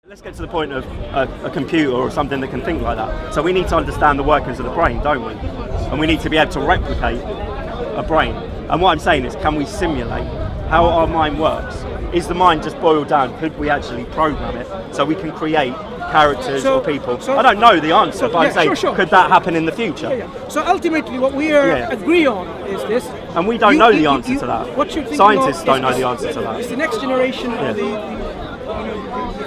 Let's get to the point of a computer or something that can think like that. So we need to understand the workings of the brain, don't we? And we need to be able to replicate a brain. And what I'm saying is, can we simulate how our mind works? Is the mind just boiled down? Could we actually program it so we can create characters or people? I don't know the answer, but I'm saying, could that happen in the future? So ultimately what we agree on is this. And we don't know the answer to that. What you're Scientists don't know the answer to that. It's the next generation of the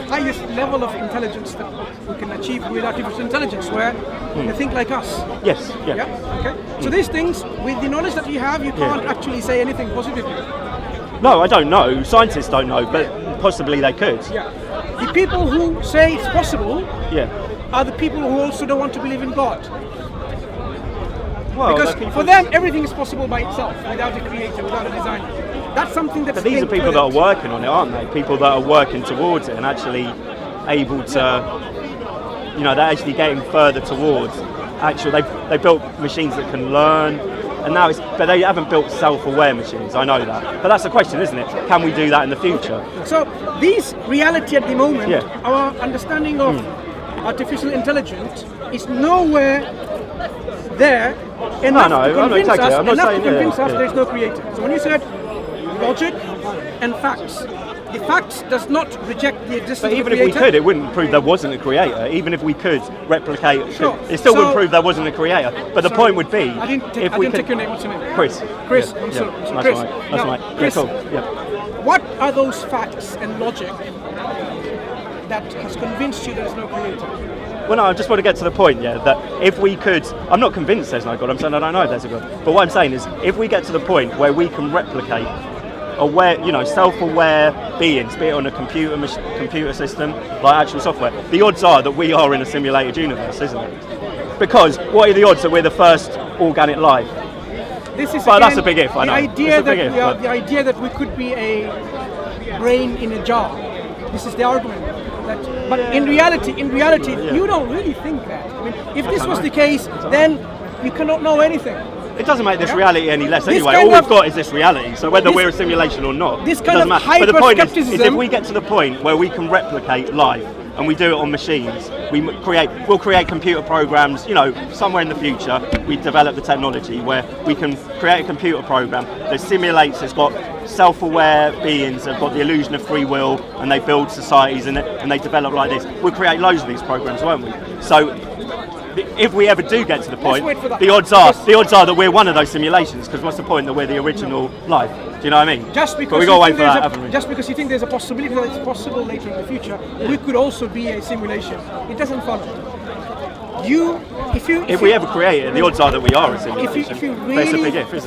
highest level of intelligence that we can achieve with artificial intelligence, where they think like us. Yes. Okay. So these things, with the knowledge that you have, you can't actually say anything positively. No, I don't know. Scientists don't know, but possibly they could. The people who say it's possible are the people who also don't want to believe in God. Well, because for them, everything is possible by itself, without a creator, without a designer. That's something that's. But these are people that are working on it, aren't they? People that are working towards it and actually able to, they're actually getting further towards. Actually, they built machines that can learn, and now but they haven't built self-aware machines. I know that, but that's the question, isn't it? Can we do that in the future? So these reality at the moment, our understanding of artificial intelligence is nowhere there enough to convince us there's no creator. So when you said logic and facts, the facts does not reject the existence of the creator. But even if we could, it wouldn't prove there wasn't a creator. Even if we could replicate, it still wouldn't prove there wasn't a creator. But the point would be, I didn't take your name. What's your name? Chris. Chris. That's Chris. That's right. Chris, cool. What are those facts and logic that has convinced you there's no creator? Well, no, I just want to get to the point, that if we could, I'm not convinced there's no God. I'm saying I don't know if there's a God. But what I'm saying is, if we get to the point where we can replicate self-aware beings, be it on a computer system, like actual software, the odds are that we are in a simulated universe, isn't it? Because what are the odds that we're the first organic life? That's a big if. I know. The idea that we could be a brain in a jar. This is the argument. But in reality, you don't really think that. I mean, if this was the case, then you cannot know anything. It doesn't make this reality any less anyway. All we've got is this reality. So whether we're a simulation or not, this kind of but the point is if we get to the point where we can replicate life and we do it on machines, we'll create computer programs. Somewhere in the future, we develop the technology where we can create a computer program that simulates. It's got self-aware beings. They've got the illusion of free will, and they build societies in it, and they develop like this. We'll create loads of these programs, won't we? So if we ever do get to the point, the odds are that we're one of those simulations. Because what's the point that we're the original life? Do you know what I mean? Just because you think there's a possibility that it's possible later in the future, we could also be a simulation. It doesn't follow. If we ever create it, the odds are that we are a simulation. If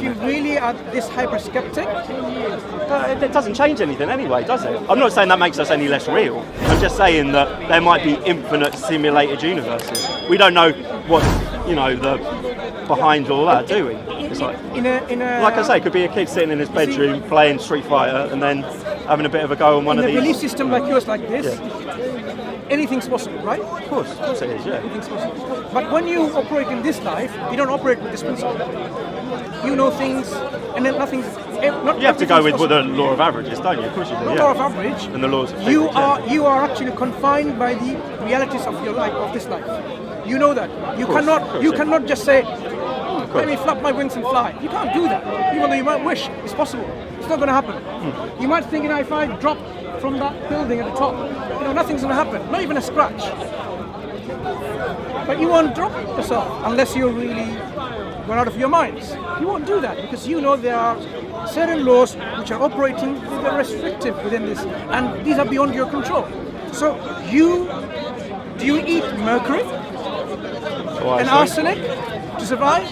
you really are this hyper skeptic, it doesn't change anything anyway, does it? I'm not saying that makes us any less real. I'm just saying that there might be infinite simulated universes. We don't know what's the behind all that, do we? It's like I say, it could be a kid sitting in his bedroom playing Street Fighter and then having a bit of a go on one of these. In a belief system like yours, like this, anything's possible, right? Of course it is, Anything's possible. But when you operate in this life, you don't operate with this principle. You know things, and then nothing's. You have to go with the law of averages, don't you? Of course you do. The law of average. And the laws of you are actually confined by the realities of your life, of this life. You know that. You cannot just say, let me flap my wings and fly. You can't do that. Even though you might wish, it's possible. It's not going to happen. You might think, if I drop from that building at the top, nothing's going to happen. Not even a scratch. But you won't drop yourself unless you're really gone out of your minds. You won't do that because there are certain laws which are operating, they're restrictive within this, and these are beyond your control. So do you eat mercury and arsenic to survive?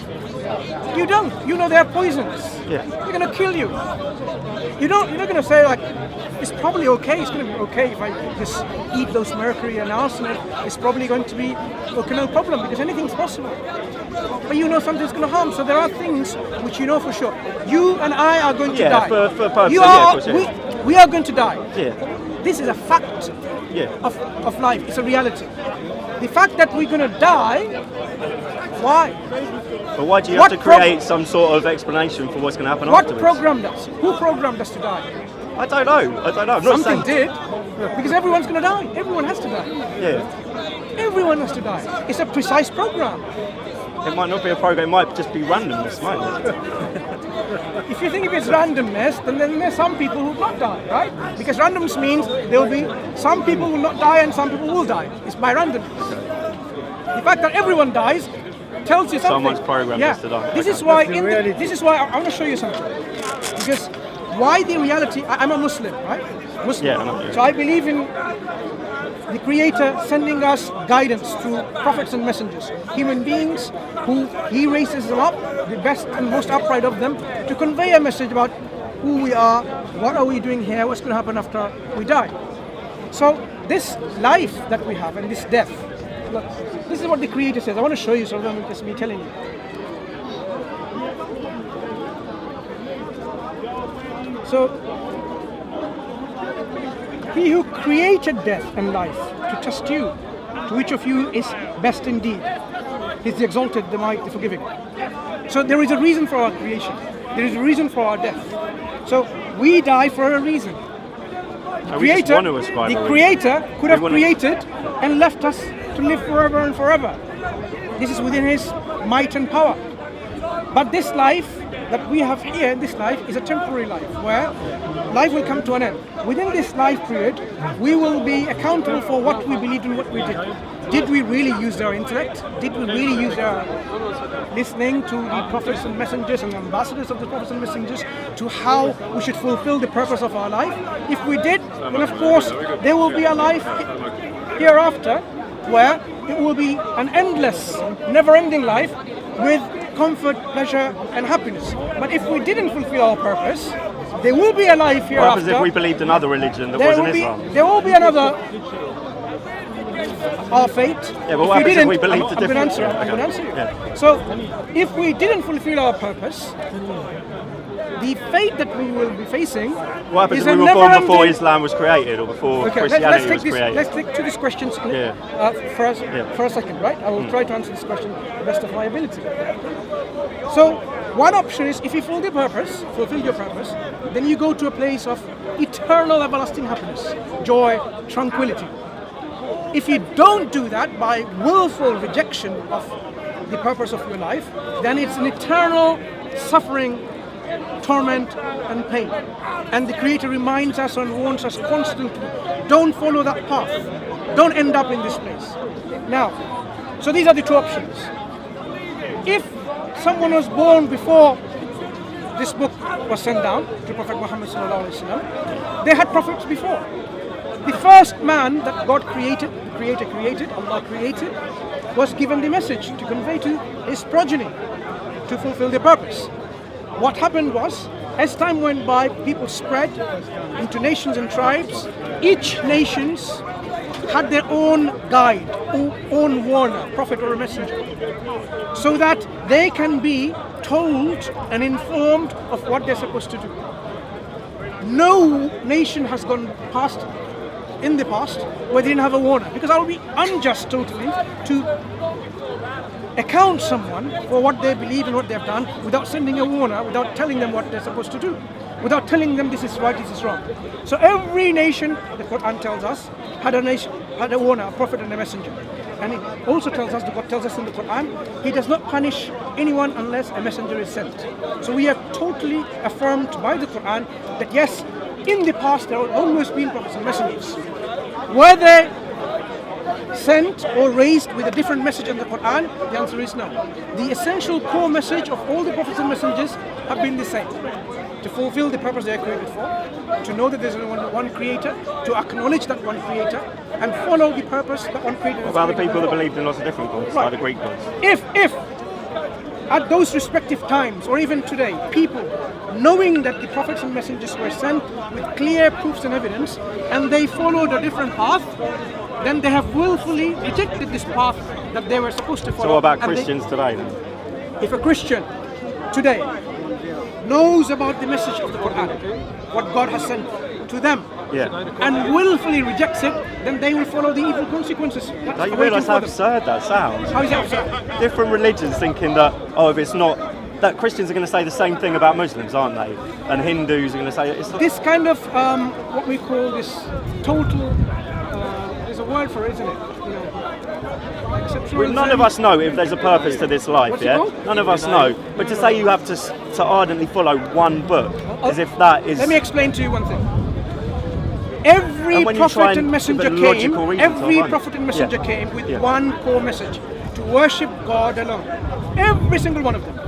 You don't. They're poisons. They're going to kill you. You're not going to say it's probably okay. It's going to be okay if I just eat those mercury and arsenic. It's probably going to be okay, no problem, because anything's possible. But something's going to harm. So there are things which for sure. You and I are going to die. We are going to die. This is a fact of life. It's a reality. The fact that we're going to die, why? But why do you have to create some sort of explanation for what's going to happen afterwards? What programmed us? Who programmed us to die? I don't know. I'm not Something did. Because everyone's going to die. Everyone has to die. Yeah. Everyone has to die. It's a precise program. It might not be a program, it might just be randomness, mightn't it? If you think if it's randomness, then there's some people who will not die, right? Because randomness means there will be some people will not die and some people will die. It's by randomness. The fact that everyone dies tells you something. Someone's programmed us to die. This is why. This is why I want to show you something. Because why the reality? I'm a Muslim, right? Muslim. Yeah, I know. So I believe in the Creator sending us guidance through prophets and messengers, human beings who He raises them up, the best and most upright of them, to convey a message about who we are, what are we doing here, what's going to happen after we die. So this life that we have and this death, look, this is what the Creator says. I want to show you something than just me telling you. So, He who created death and life to test you, to which of you is best indeed. He's the exalted, the mighty, the forgiving. So there is a reason for our creation. There is a reason for our death. So we die for a reason. The Creator could have created and left us to live forever and forever. This is within His might and power. But this life that we have here, this life, is a temporary life where life will come to an end. Within this life period, we will be accountable for what we believed and what we did. Did we really use our intellect? Did we really use our listening to the prophets and messengers and ambassadors of the prophets and messengers to how we should fulfill the purpose of our life? If we did, then of course there will be a life hereafter where it will be an endless, never-ending life with comfort, pleasure, and happiness. But if we didn't fulfill our purpose, there will be a life hereafter. What happens if we believed another religion that wasn't Islam? There will be another, our fate. Yeah, but what happens if we believed a different... I'm going to answer you. Yeah. So, if we didn't fulfill our purpose, the fate that we will be facing what happens is if we were born before Islam was created or before Christianity was created? Let's take to this question for a second, right? I will try to answer this question to the best of my ability. So, one option is if you fulfill your purpose, then you go to a place of eternal, everlasting happiness, joy, tranquility. If you don't do that by willful rejection of the purpose of your life, then it's an eternal suffering, torment and pain. And the Creator reminds us and warns us constantly, don't follow that path. Don't end up in this place. Now, so these are the two options. If someone was born before this book was sent down to Prophet Muhammad ﷺ, they had prophets before. The first man that God created, the Creator created, Allah created, was given the message to convey to his progeny to fulfill their purpose. What happened was, as time went by, people spread into nations and tribes. Each nation had their own guide, own warner, prophet or a messenger, so that they can be told and informed of what they're supposed to do. No nation has gone past in the past where they didn't have a warner, because I would be unjust totally to account someone for what they believe and what they've done without sending a warner, without telling them what they're supposed to do, without telling them this is right, this is wrong. So every nation, the Quran tells us, had a warner, a prophet and a messenger. And it also tells us, God tells us in the Quran, He does not punish anyone unless a messenger is sent. So we are totally affirmed by the Quran that yes, in the past there have always been prophets and messengers. Were they sent or raised with a different message in the Quran? The answer is no. The essential core message of all the prophets and messengers have been the same. To fulfill the purpose they are created for, to know that there's only one creator, to acknowledge that one creator, and follow the purpose that one creator has. What about the people that believed in lots of different gods, like the Greek gods? If at those respective times, or even today, people, knowing that the prophets and messengers were sent with clear proofs and evidence, and they followed a different path, then they have willfully rejected this path that they were supposed to follow. So what about Christians today then? If a Christian today knows about the message of the Quran, what God has sent to them, and willfully rejects it, then they will follow the evil consequences. Don't you realise how absurd that sounds? How is that absurd? Different religions thinking that, if it's not that Christians are going to say the same thing about Muslims, aren't they? And Hindus are going to say it's this kind of what we call this total. There's a word for it, isn't it? You know, exceptionalism. None of us know if there's a purpose to this life. What's it Yeah, called? none of us know. But to say you have to ardently follow one book, as if that is. Let me explain to you one thing. Every prophet and messenger came. Every prophet and messenger came with one core message: to worship God alone. Every single one of them,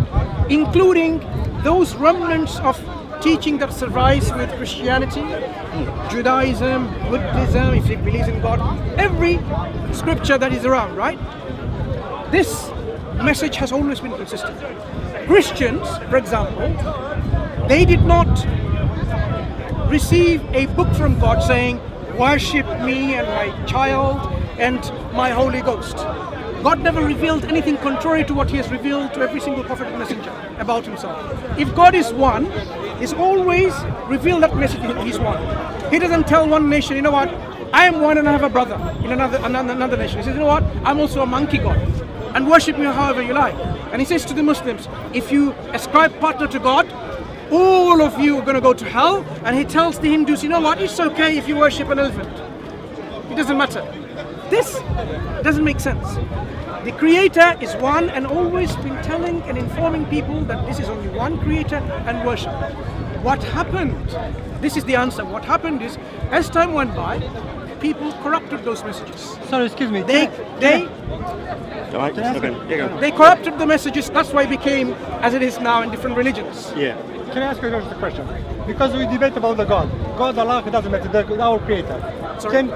including those remnants of teaching that survives with Christianity, Judaism, Buddhism, if it believes in God. Every scripture that is around, right? This message has always been consistent. Christians, for example, they did not receive a book from God saying, worship me and my child and my Holy Ghost. God never revealed anything contrary to what he has revealed to every single prophet and messenger about himself. If God is one, he's always revealed that message that he's one. He doesn't tell one nation, you know what, I am one and I have a brother in another nation. He says, you know what, I'm also a monkey god and worship me however you like. And he says to the Muslims, if you ascribe partner to God, all of you are going to go to hell. And he tells the Hindus, you know what, it's okay if you worship an elephant. It doesn't matter. This doesn't make sense. The Creator is one and always been telling and informing people that this is only one Creator and worship. What happened? This is the answer. What happened is, as time went by, people corrupted those messages. Sorry, excuse me. They corrupted the messages. That's why it became as it is now in different religions. Yeah. Can I ask you just a question? Because we debate about the God, Allah doesn't matter, our Creator. Sorry?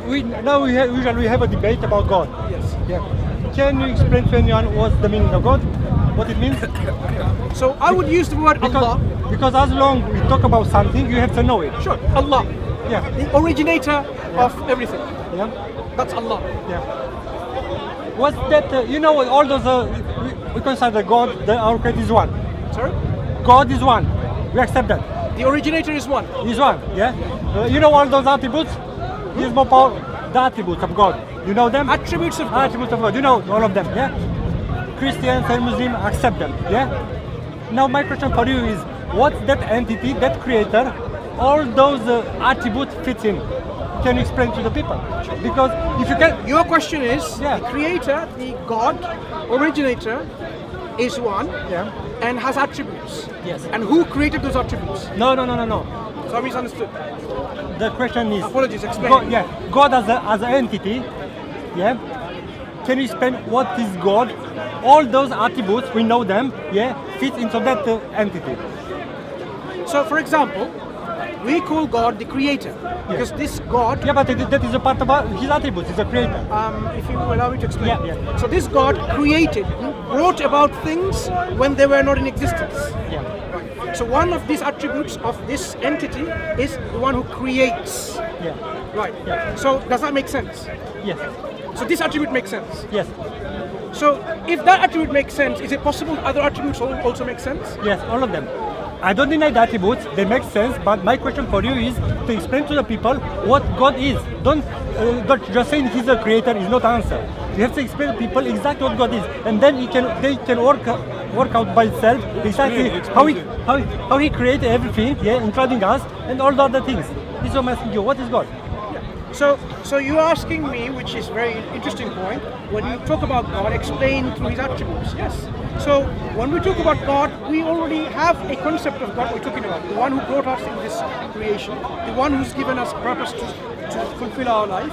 Usually we have a debate about God. Yes. Yeah. Can you explain to anyone what's the meaning of God? What it means? So I would use the word Allah. Because as long we talk about something, you have to know it. Sure. Allah. Yeah. The originator of everything. Yeah. That's Allah. Yeah. What's that? You know, all those we consider God, our Creator is one. Sorry? God is one. We accept that. The originator is one. He's one. Yeah. You know all those attributes? He's more powerful. The attributes of God. You know them? Attributes of God. Attributes of God. You know all of them. Yeah. Christians and Muslims accept them. Yeah. Now my question for you is, what's that entity, that Creator, all those attributes fits in? Can you explain to the people? Because if you can. Your question is, Yeah. the Creator, the God, originator, is one. Yeah. And has attributes. Yes. And who created those attributes? No. So I misunderstood. The question is. Apologies, explain. God as an entity. Yeah. Can you explain what is God? All those attributes, we know them. Yeah. Fit into that entity. So for example, we call God the creator. Because this God, Yeah, but that is a part of his attributes. He's a creator. if you allow me to explain. Yeah. So this God created, brought about things when they were not in existence. Yeah. So one of these attributes of this entity is the one who creates. Yeah. Right. Yeah. So does that make sense? Yes. So this attribute makes sense. Yes. So if that attribute makes sense, is it possible other attributes also make sense? Yes. All of them. I don't deny the attributes, they make sense, but my question for you is to explain to the people what God is. Don't just saying He's a creator is not answer. You have to explain to people exactly what God is, and then they can work out by itself exactly how He created everything, yeah, including us and all the other things. This is what I'm asking you. What is God? So you're asking me, which is a very interesting point, when you talk about God, explain through His attributes. Yes. So when we talk about God, we already have a concept of God we're talking about. The one who brought us in this creation, the one who's given us purpose to fulfill our life,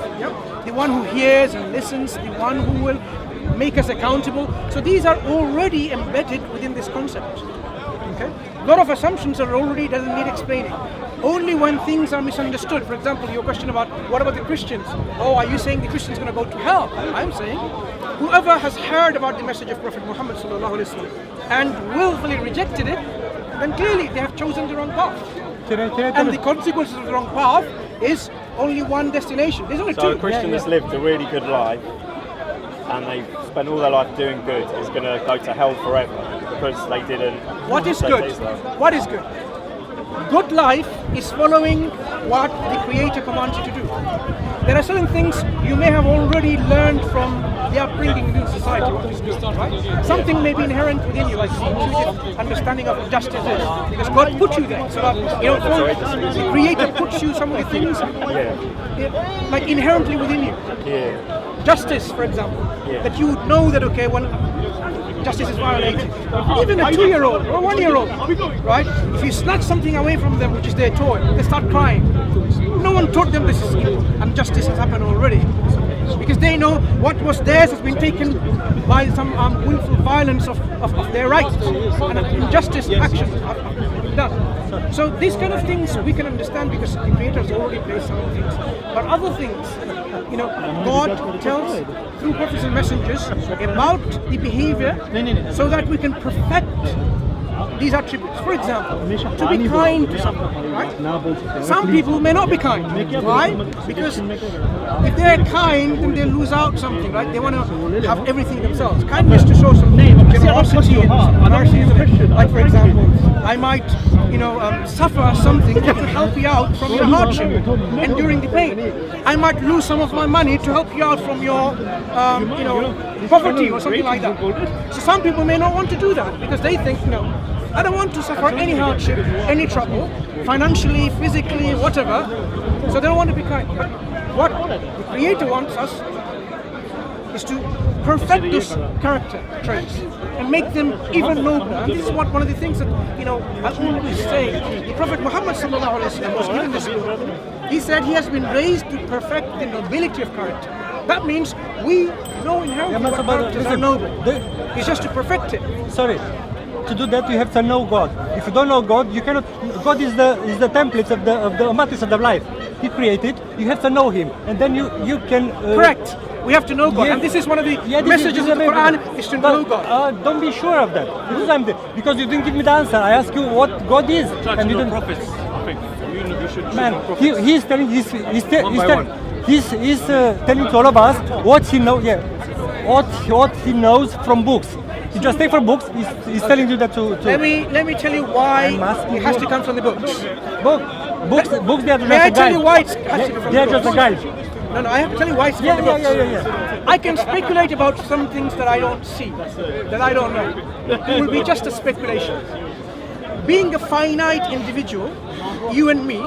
the one who hears and listens, the one who will make us accountable. So these are already embedded within this concept. Okay? A lot of assumptions are already doesn't need explaining. Only when things are misunderstood. For example, your question about what about the Christians? Oh, are you saying the Christians are going to go to hell? I'm saying whoever has heard about the message of Prophet Muhammad and willfully rejected it, then clearly they have chosen the wrong path. And the consequences of the wrong path is only one destination. There's only two. So a Christian that's lived a really good life and they spent all their life doing good is going to go to hell forever because they didn't. What is good? What is good? Good life is following what the Creator commands you to do. There are certain things you may have already already learned from their upbringing in society what is good, right? Something may be inherent within you, like the intuitive understanding of what justice is, because God put you there. So that, the Creator puts you some of the things like inherently within you. Justice, for example, that you would know that when justice is violated. Even a 2-year-old or a 1-year-old, right? If you snatch something away from them, which is their toy, they start crying. No one taught them this is evil, and justice has happened already. Because they know what was theirs has been taken by some willful violence of their rights, and injustice actions have been done. So these kind of things we can understand because the Creator has already placed some things. But other things, God tells through prophets and messengers about the behavior so that we can perfect these attributes. For example, to be kind to someone, right? Some people may not be kind. Why? Because if they're kind, then they lose out something, right? They want to have everything themselves. Kindness to show some generosity and mercy, isn't it? Like, for example, I might, suffer something to help you out from your hardship and during the pain. I might lose some of my money to help you out from your, poverty or something like that. So some people may not want to do that because they think, I don't want to suffer any hardship, any trouble, financially, physically, whatever. So they don't want to be kind. But what the Creator wants us is to perfect those character traits and make them even nobler. And this is one of the things that, I always say. The Prophet Muhammad ﷺ was given this book. He said he has been raised to perfect the nobility of character. That means we know inherently what characters are noble. It's just to perfect it. Sorry. To do that, you have to know God. If you don't know God, you cannot. God is the templates of the matrix of the life. He created. You have to know Him, and then you can. Correct. We have to know God, and this is one of the messages of the Quran is to know God. Don't be sure of that. Because you didn't give me the answer. I asked you what God is, and you didn't. Prophets. I think you should. Man, he's telling he's telling to all of us what he knows. Yeah, what he knows from books. You just take from books. He's telling you that to. Let me tell you why it has to come from the books. Books. They are just a guide. May I tell you why it has to come from the books? They are just a guide. No, I have to tell you why it's from the books. Yeah. I can speculate about some things that I don't see, that I don't know. It will be just a speculation. Being a finite individual, you and me,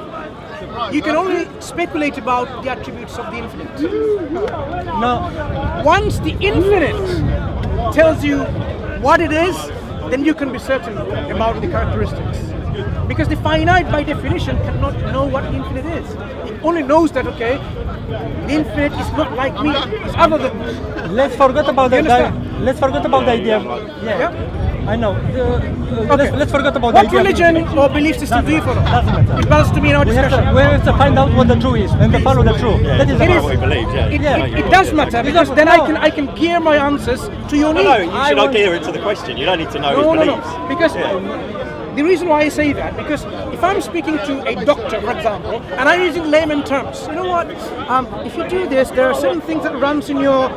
you can only speculate about the attributes of the infinite. No. Once the infinite tells you what it is, then you can be certain about the characteristics. Because the finite, by definition, cannot know what the infinite is. It only knows that, the infinite is not like me, it's other than me. Let's forget about the idea. I know. Let's forget about the idea. What religion or belief system do you follow? Doesn't matter. It matters to me in our discussion. We have to find out what the truth is and to follow the truth. That is what we believe, It does matter because then I can gear my answers to your needs. No, you should not gear it to the question. You don't need to know his beliefs. No. Because the reason why I say that, because if I'm speaking to a doctor, for example, and I'm using layman terms, you know what? If you do this, there are certain things that runs in your,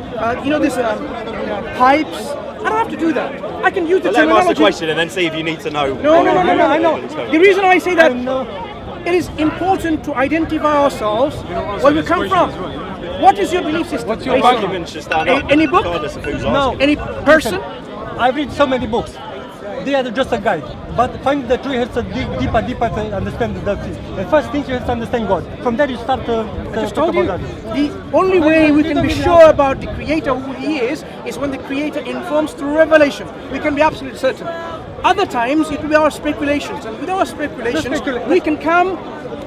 pipes. I don't have to do that. I can use the terminology. Let him ask the question and then see if you need to know. No, I know. The reason why I say that, it is important to identify ourselves where we come from. What is your belief system? What's your argument? Should stand up, any book? regardless of who's No. asking. Any person? I've read so many books. They are just a guide. But finding the truth, you have to dig deeper to understand the truth. The first thing you have to understand God. From there you start to Just talk told you, about God. the only way we can be sure about the Creator, who He is when the Creator informs through revelation. We can be absolutely certain. Other times, it will be our speculations. And with our speculations, we can come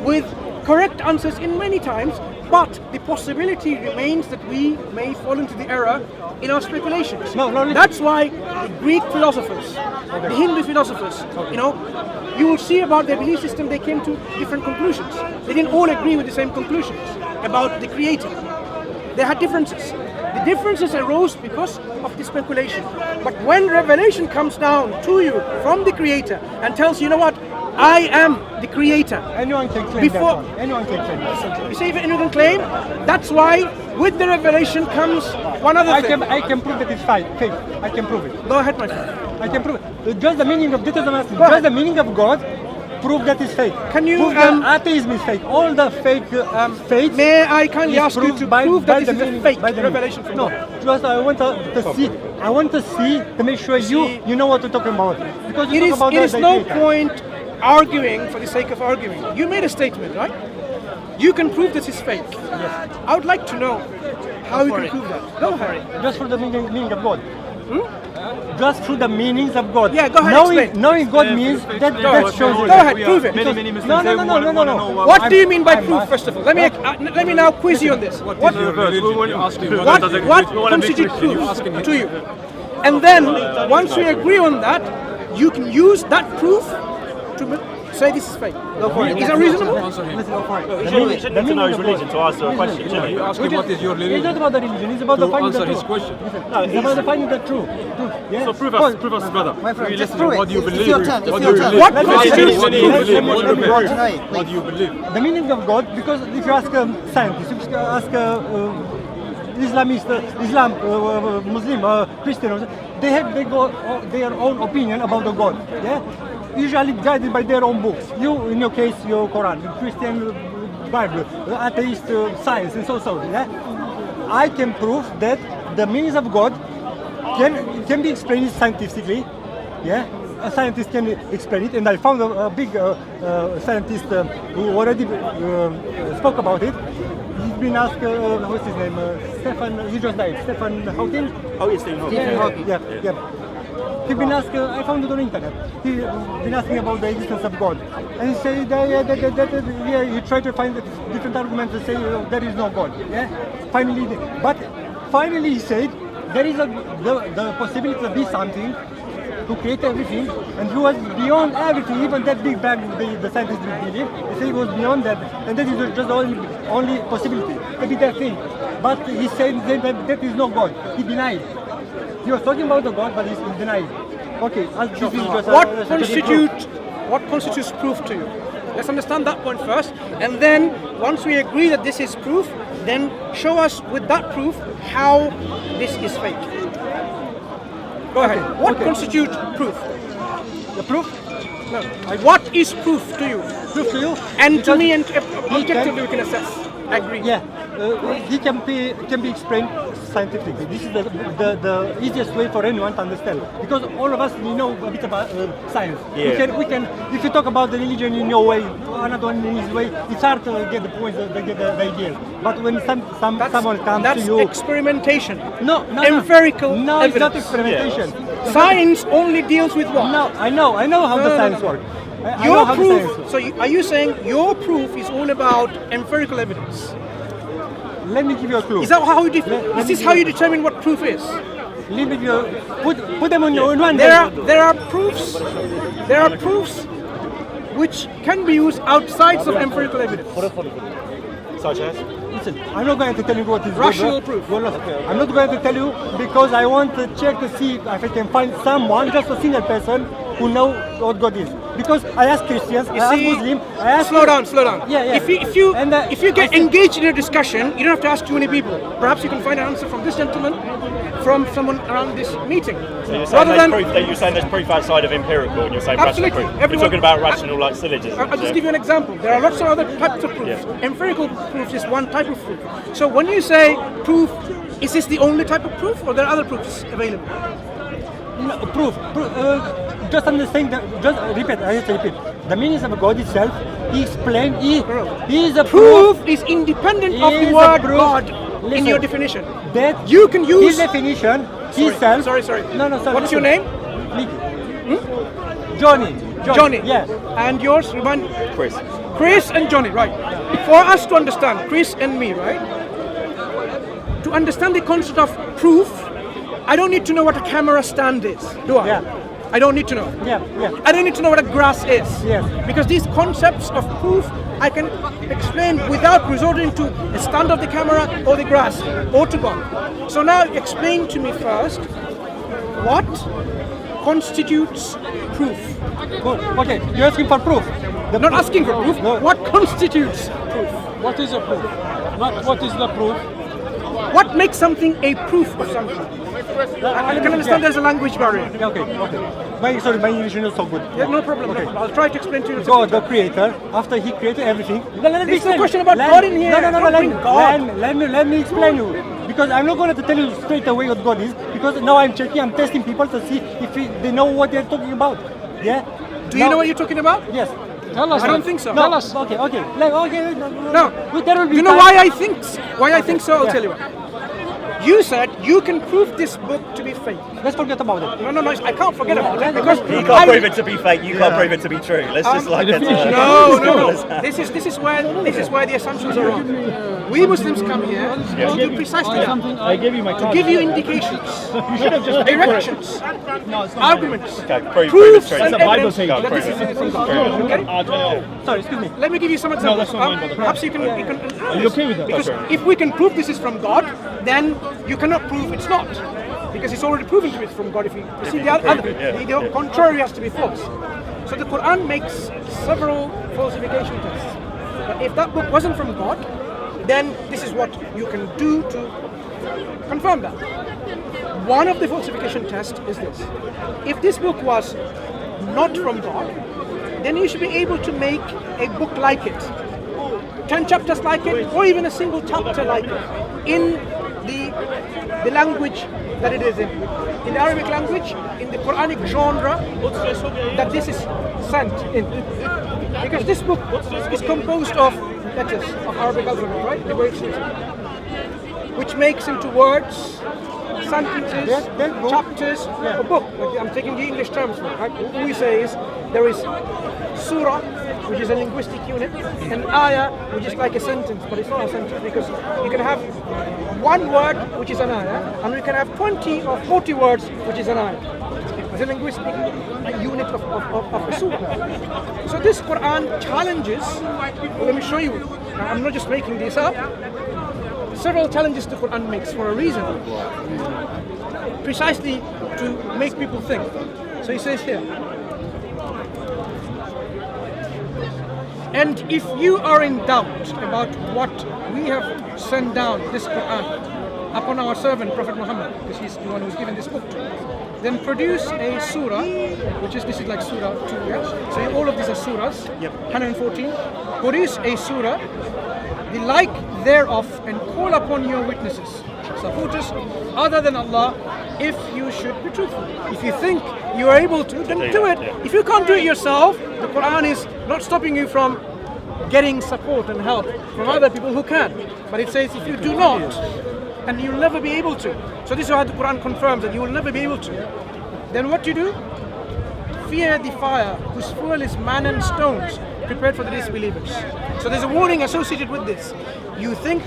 with correct answers in many times, but the possibility remains that we may fall into the error in our speculations. That's why the Greek philosophers, the Hindu philosophers, you will see about their belief system, they came to different conclusions. They didn't all agree with the same conclusions about the Creator. They had differences. The differences arose because of the speculation. But when revelation comes down to you from the Creator and tells you, I am the Creator. Anyone can claim that. Anyone can claim that. You see, if anyone can claim, that's why with the revelation comes one other thing. I can prove that it's fake. I can prove it. Go ahead, my friend. I can prove it. Just the meaning of the meaning of God prove that is fake. Can you, prove that atheism is fake? All the fake faith. May I kindly is ask you proved to by- prove by that the this is a meaning- fake by the meaning. revelation from No, God? just I want to see. I want to see to make sure you know what we're talking about. Because you It talk about is the no creator. point arguing for the sake of arguing. You made a statement, right? You can prove this is fake. Yes. I would like to know how you can prove that. Go ahead. Just for the meaning of God. Just through the meanings of God. Yeah, go ahead, explain. Knowing God means that shows Go it. ahead, prove it. Many Muslims No, they no. wanna know What do you mean by I'm proof, not- first of all? Let me now quiz you on this. What constitutes proof to you? And then, once we agree on that, you can use that proof to say this is fake. Is that reasonable? You shouldn't need to know his religion to answer a question, should you? Ask him what is your It's religion. not about the religion, it's about the To finding the answer truth. his question. It's about the finding the truth. Yeah? So prove us, brother. My friend, We just listen prove to it. what do you It's believe? your turn, it's What do your you turn. believe? What What do you constitutes believe? proof? What do you believe? Let me go tonight, What do you believe? The meaning of God, because if you ask scientists, if you ask Islam, Muslim, Christian, they go their own opinion about the God. Yeah, usually guided by their own books. You, in your case, your Quran, Christian Bible, atheist science, and so. Yeah, I can prove that the meanings of God can be explained scientifically. Yeah. A scientist can explain it, and I found a big scientist who already spoke about it. He's been asked, what's his name? Stephen, he just died. Stephen Hawking? Oh, yes, Stephen Hawking. Yeah. He's been asked, I found it on the internet. He's been asking about the existence of God. And he said, you try to find different arguments to say there is no God. Yeah? Finally he said, there is the possibility to be something who created everything, and he was beyond everything, even that big bang the scientists believe. They say he was beyond that, and that is just the only possibility, maybe that thing. But he said that is no God. He denied. He was talking about the God, but he denied. Okay, this is just What constitutes proof to you? Let's understand that point first, and then once we agree that this is proof, then show us with that proof how this is fake. Go ahead. What constitutes proof? The proof? No. What is proof to you? Proof to you? And to Because me, and he objectively, we can assess. I agree. Yeah, he can be explained scientifically. This is the easiest way for anyone to understand, because all of us we know a bit about science. Yeah. We can if you talk about the religion in your way, another one in his way, it's hard to get the points, get the idea. But when someone comes to you, experimentation. no, empirical no, it's not evidence. experimentation. Science only deals with what? No, I know how the science works. I know Your how the science proof. works. So are you saying your proof is all about empirical evidence? Let me give you a clue. Is that how you Let is me how give you determine what proof is? Let me give you put them on one. There are proofs. There are proofs which can be used outside of empirical evidence. Such as? Listen, I'm not going to tell you what is Rational good, proof. You're lost. I'm not going to tell you because I want to check to see if I can find someone, just a single person, who know what God is. Because I ask Christians, I ask Muslims, I ask... Slow down. Yeah. If you get engaged in a discussion, you don't have to ask too many people. Perhaps you can find an answer from this gentleman, from someone around this meeting. So you're saying there's proof outside of empirical, and you're saying rational Absolutely. proof. We're talking about rational like syllogisms. I'll just give you an example. There are lots of other types of proofs. Yeah. Empirical proof is one type of proof. So when you say proof, is this the only type of proof, or there are other proofs available? No, proof. Just understand, just repeat, I have to repeat. The meanings of God itself, he explained, he is a proof. Proof is independent of Is the a word proof. God in Listen, your definition. That You can use... his definition, himself. Sorry. No, sorry. What's your listen. name? Mickey. Johnny. Yeah. And yours, Ruban? Chris. Chris and Johnny, right. For us to understand, Chris and me, right? To understand the concept of proof, I don't need to know what a camera stand is, do I? Yeah. I don't need to know. Yeah. I don't need to know what a grass is. Yes. Because these concepts of proof, I can explain without resorting to the stand of the camera or the grass or to God. So now explain to me first, what constitutes proof? Good. Okay, you're asking for proof. I'm not asking for proof. No. What constitutes proof? What is a proof? Not what is the proof? What makes something a proof of something? I can understand there's a language barrier. Yeah, okay. My English is not so good. Yeah, no problem. Okay. No problem. I'll try to explain to you. God, the creator, after he created everything. There's no question about God in here. Let me explain you. Because I'm not going to tell you straight away what God is. Because now I'm testing people to see if they know what they're talking about. Yeah. Do you know what you're talking about? Yes. Tell us. I don't think so. No. Tell us. Okay. No. There will be You know time. why I think so? I'll tell you why. You said you can prove this book to be fake. Let's forget about it. No, I can't forget about it because You can't prove it to be fake. You can't prove it to be true. Let's just like it. No. This is where the assumptions are wrong. We Muslims come here to do precisely that. I gave you my card. To give you indications, You should have just directions, arguments, Okay, prove proofs, it. and It's a Bible evidence page. that this is from God. Okay? Sorry, excuse me. Let me give you some examples. that's not mine, brother. Perhaps you can. Are you okay with that? Because Okay. if we can prove this is from God, then you cannot prove it's not, because it's already proven to be from God. If you see the contrary has to be false. So the Quran makes several falsification tests. But if that book wasn't from God, then this is what you can do to confirm that. One of the falsification tests is this: if this book was not from God, then you should be able to make a book like it, 10 chapters like it, or even a single chapter like it, in the language that it is in the Arabic language, in the Quranic genre that this is sent in. Because this book is composed of letters of Arabic alphabet, right? The way it's written, which makes into words, sentences, chapters, a book. Like I'm taking the English terms for it, right? What we say is there is surah, which is a linguistic unit, and ayah, which is like a sentence, but it's not a sentence because you can have one word, which is an ayah, and we can have 20 or 40 words, which is an ayah. It's a linguistic unit of a surah. So this Quran challenges, well, let me show you, I'm not just making this up, several challenges the Quran makes for a reason, precisely to make people think. So he says here, and if you are in doubt about what we have sent down, this Quran, upon our servant Prophet Muhammad, because he's the one who's given this book to, then produce a surah, this is like surah 2, yeah? So all of these are surahs, 114. Produce a surah, the like thereof, and call upon your witnesses, supporters, other than Allah, if you should be truthful. If you think you are able to, then do it. If you can't do it yourself, the Quran is not stopping you from getting support and help from other people who can. But it says if you do not, and you'll never be able to. So this is how the Quran confirms that you will never be able to. Then what you do? Fear the fire whose fuel is man and stones, prepared for the disbelievers. So there's a warning associated with this. You think,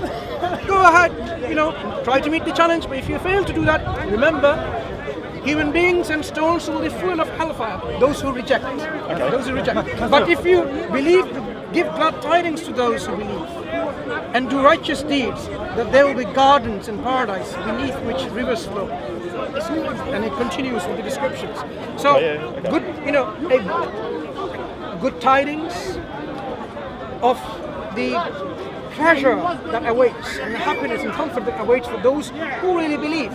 go ahead, try to meet the challenge, but if you fail to do that, remember, human beings and stones will be full of hellfire, those who reject. Okay. Those who reject. But if you believe, give glad tidings to those who believe, and do righteous deeds, that there will be gardens in paradise beneath which rivers flow. And it continues with the descriptions. So, good, good tidings of the pleasure that awaits, and the happiness and comfort that awaits for those who really believe.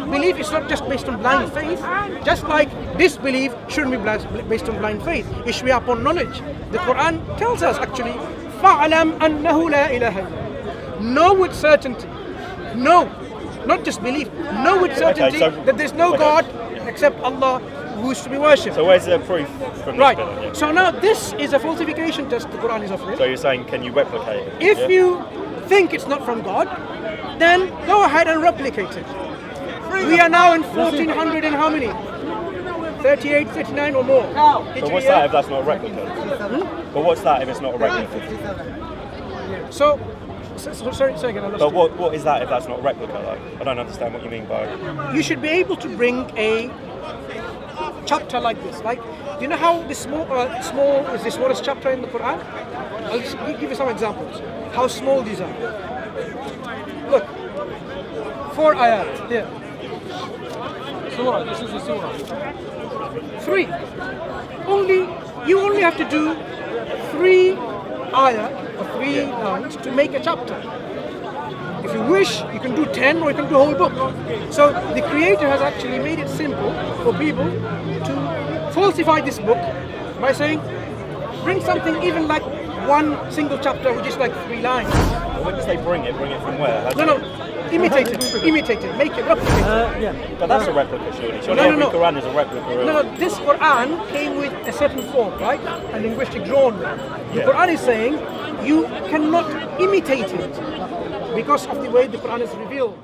Belief is not just based on blind faith, just like disbelief shouldn't be based on blind faith. It should be upon knowledge. The Quran tells us actually, فَعْلَمْ أَنَّهُ لَا إِلَهَ إِلَّا. Know with certainty. Know, not just believe. Know with certainty that there's no God except Allah who is to be worshipped. So where's the proof from Right. this bit? So now this is a falsification test the Quran is offering. So you're saying, can you replicate it? If you think it's not from God, then go ahead and replicate it. We are now in 1400 and how many? 38, 39 or more. But what's that if that's not a replica? But what's that if it's not a replica? So sorry, say again, I lost But you. what is that if that's not a replica? Like, I don't understand what you mean by... You should be able to bring a chapter like this. Like, you know how the small is the smallest chapter in the Quran? I'll just give you some examples. How small these are. Look, 4 ayat here. Surah, this is a surah. 3. You only have to do 3 ayah or 3 lines to make a chapter. If If you wish, you can do 10 or you can do a whole book. So the creator has actually made it simple for people to falsify this book by saying, bring something even like one single chapter, which is like 3 lines. Well, when you say bring it from where? No, imitate it, make it, replicate it. Yeah. But that's a replica, surely. Surely No, no, every no. Quran is a replica. No, this Quran came with a certain form, right? A linguistic genre. The Yeah. Quran is saying you cannot imitate it because of the way the Quran is revealed.